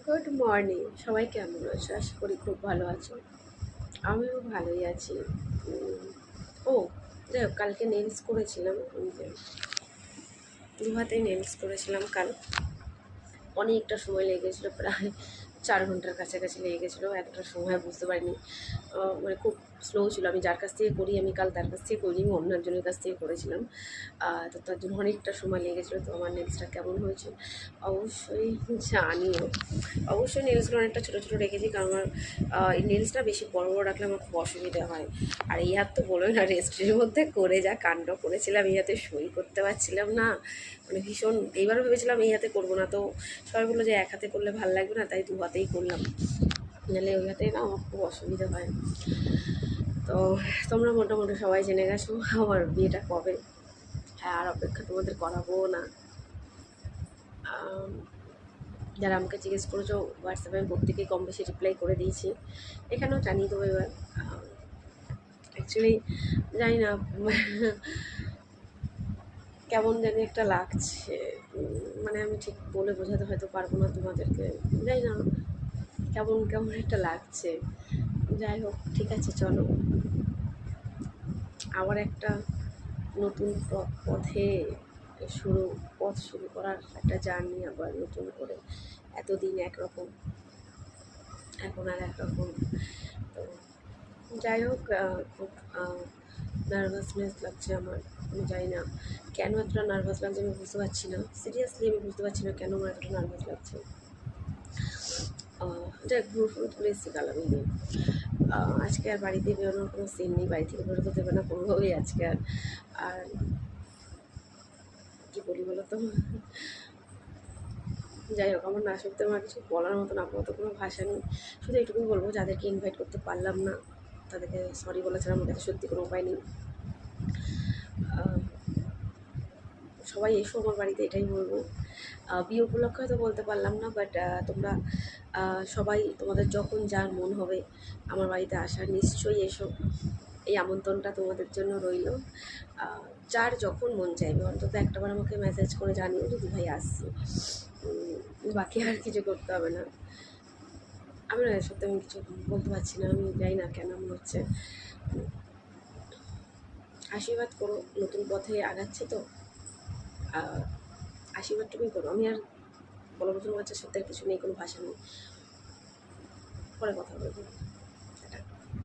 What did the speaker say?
Good morning, সবাই কেমন আছো? আশা করি খুব ভালো আছো। আমিও ভালোই আছি। উম, ও যাই হোক, কালকে নেলস করেছিলাম। দু হাতেই নেলস করেছিলাম কাল। অনেকটা সময় লেগেছিলো, প্রায় 4 ঘন্টার কাছাকাছি লেগে গেছিলো। এতটা সময় বুঝতে পারিনি। মানে খুব স্লো ছিল। আমি যার কাছ থেকে করি, আমি কাল তার কাছ থেকে করিনি, আমি অন্য একজনের কাছ থেকে করেছিলাম। তো তার জন্য অনেকটা সময় লেগেছিলো। তো আমার নেলসটা কেমন হয়েছে অবশ্যই জানিও। অবশ্যই নেলসগুলো অনেকটা ছোটো ছোটো রেখেছি, কারণ আমার এই নেলসটা বেশি বড় বড় রাখলে আমার খুব অসুবিধা হয়। আর এই হাত তো বলোই না, রেস্টের মধ্যে করে যা কাণ্ড করেছিলাম, এই হাতে সই করতে পারছিলাম না। মানে ভীষণ, এইবারও ভেবেছিলাম এই হাতে করবো না, তো সবাই বললো যে এক হাতে করলে ভালো লাগবে না, তাই 2 হাতেই করলাম। নাহলে ওই হাতে না আমার খুব অসুবিধা হয়। তো তোমরা মোটামুটি সবাই জেনে গেছো আমার বিয়েটা কবে। হ্যাঁ, আর অপেক্ষা তোমাদের করাবো না। যারা আমাকে জিজ্ঞেস করেছো হোয়াটসঅ্যাপে, আমি প্রত্যেকেই কম বেশি রিপ্লাই করে দিয়েছি। এখানেও জানিয়ে দেবো এবার। অ্যাকচুয়ালি জানি না কেমন জানি একটা লাগছে। মানে আমি ঠিক বলে বোঝাতে হয়তো পারবো না তোমাদেরকে। জানি না, কেমন কেমন একটা লাগছে। যাই হোক, ঠিক আছে, চলো আবার একটা নতুন পথে শুরু পথ শুরু করার একটা জার্নি, আবার নতুন করে। এতদিন একরকম, এখন আর একরকম। তো যাই হোক, খুব নার্ভাসনেস লাগছে আমার। আমি জানি না কেন এতটা নার্ভাস লাগছে, আমি বুঝতে পারছি না। সিরিয়াসলি আমি বুঝতে পারছি না কেন আমার এতটা নার্ভাস লাগছে। যাই হোক, ভুল তুলে এসেছি কাল আমি নিয়ে। আজকে আর বাড়িতে বেরোনোর কোনো সিন নেই, বাড়ি থেকে বেরোতে দেবে না কোনোভাবেই আজকে। আর কী বলি বলো তো। যাই হোক, আমার না সত্যি আমার কিছু বলার মতন আপাতত কোনো ভাষা নেই। শুধু এটুকুই বলবো, যাদেরকে ইনভাইট করতে পারলাম না তাদেরকে সরি বলা ছাড়া আমার কাছে সত্যি কোনো উপায় নেই। সবাই এসো আমার বাড়িতে, এটাই বলবো। বিয়ে উপলক্ষে হয়তো বলতে পারলাম না, বাট তোমরা সবাই, তোমাদের যখন যার মন হবে আমার বাড়িতে আসার, নিশ্চয়ই এসো। এই আমন্ত্রণটা তোমাদের জন্য রইল। যার যখন মন চাইবে অন্তত একটাবার আমাকে মেসেজ করে জানিও যদি ভাই আসছি। বাকি আর কিছু করতে হবে না। আমি না সত্যি আমি কিছু বলতে পারছি না, আমি জানি না কেন মনে হচ্ছে। আশীর্বাদ করো, নতুন পথে আগাচ্ছি তো। আশীর্বাদটুকুই করো। আমি আর বলার মতন হচ্ছে সত্যি কিছু নেই, কোনো ভাষা নেই। পরে কথা বলবো।